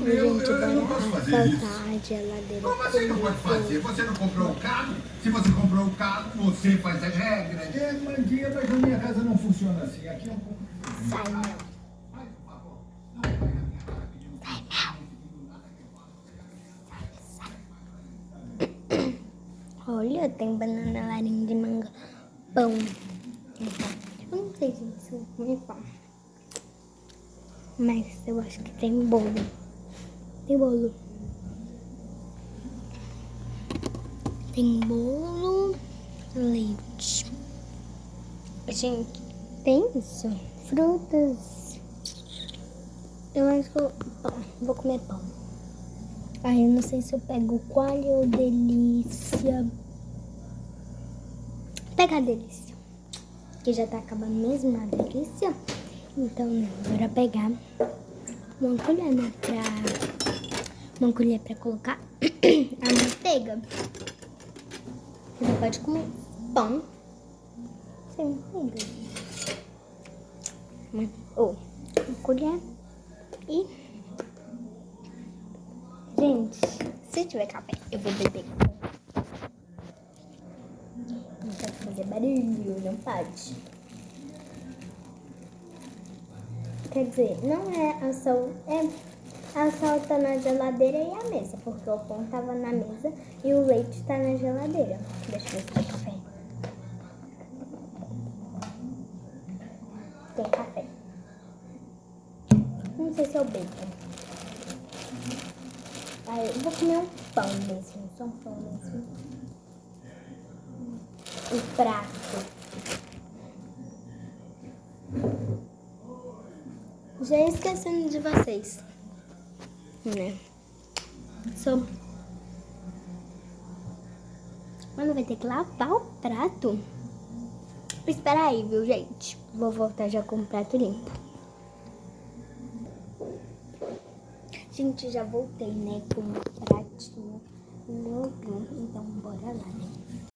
Eu não posso fazer isso. A geladeira. Como assim não pode fazer? Você não comprou o carro? Se você comprou o carro, você faz as regras. É, Mandinha, mas na minha casa não funciona assim. Aqui é um pouco... Sai, meu. Faz um favor. Não vai na minha cara pedindo... Sai, meu. Olha, tem banana, laranja, manga, pão. Eu não sei se isso é pão. Mas eu acho que tem bolo. Tem bolo. Tem bolo, leite. Gente, tem isso. Frutas. Eu acho que eu vou comer pão. Ai, eu não sei se eu pego coalho ou delícia. Pega a delícia. Que já tá acabando mesmo a delícia. Então, né, bora pegar uma colher, né, uma colher pra colocar a manteiga. Você pode comer pão sem manteiga. Ou uma colher e... Gente, se tiver café, eu vou beber. Não pode fazer barulho, não pode. Quer dizer, não é a sal, a sal tá na geladeira e a mesa, porque o pão tava na mesa e o leite tá na geladeira. Deixa eu ver se tem café. Tem café. Não sei se eu bebo. Aí eu vou comer um pão mesmo, só um pão mesmo. Um prato. Já esquecendo de vocês, né? Mano, vai ter que lavar o prato. Espera aí, viu, gente? Vou voltar já com o prato limpo. Gente, já voltei, né? Com o pratinho limpo. Então, bora lá, né?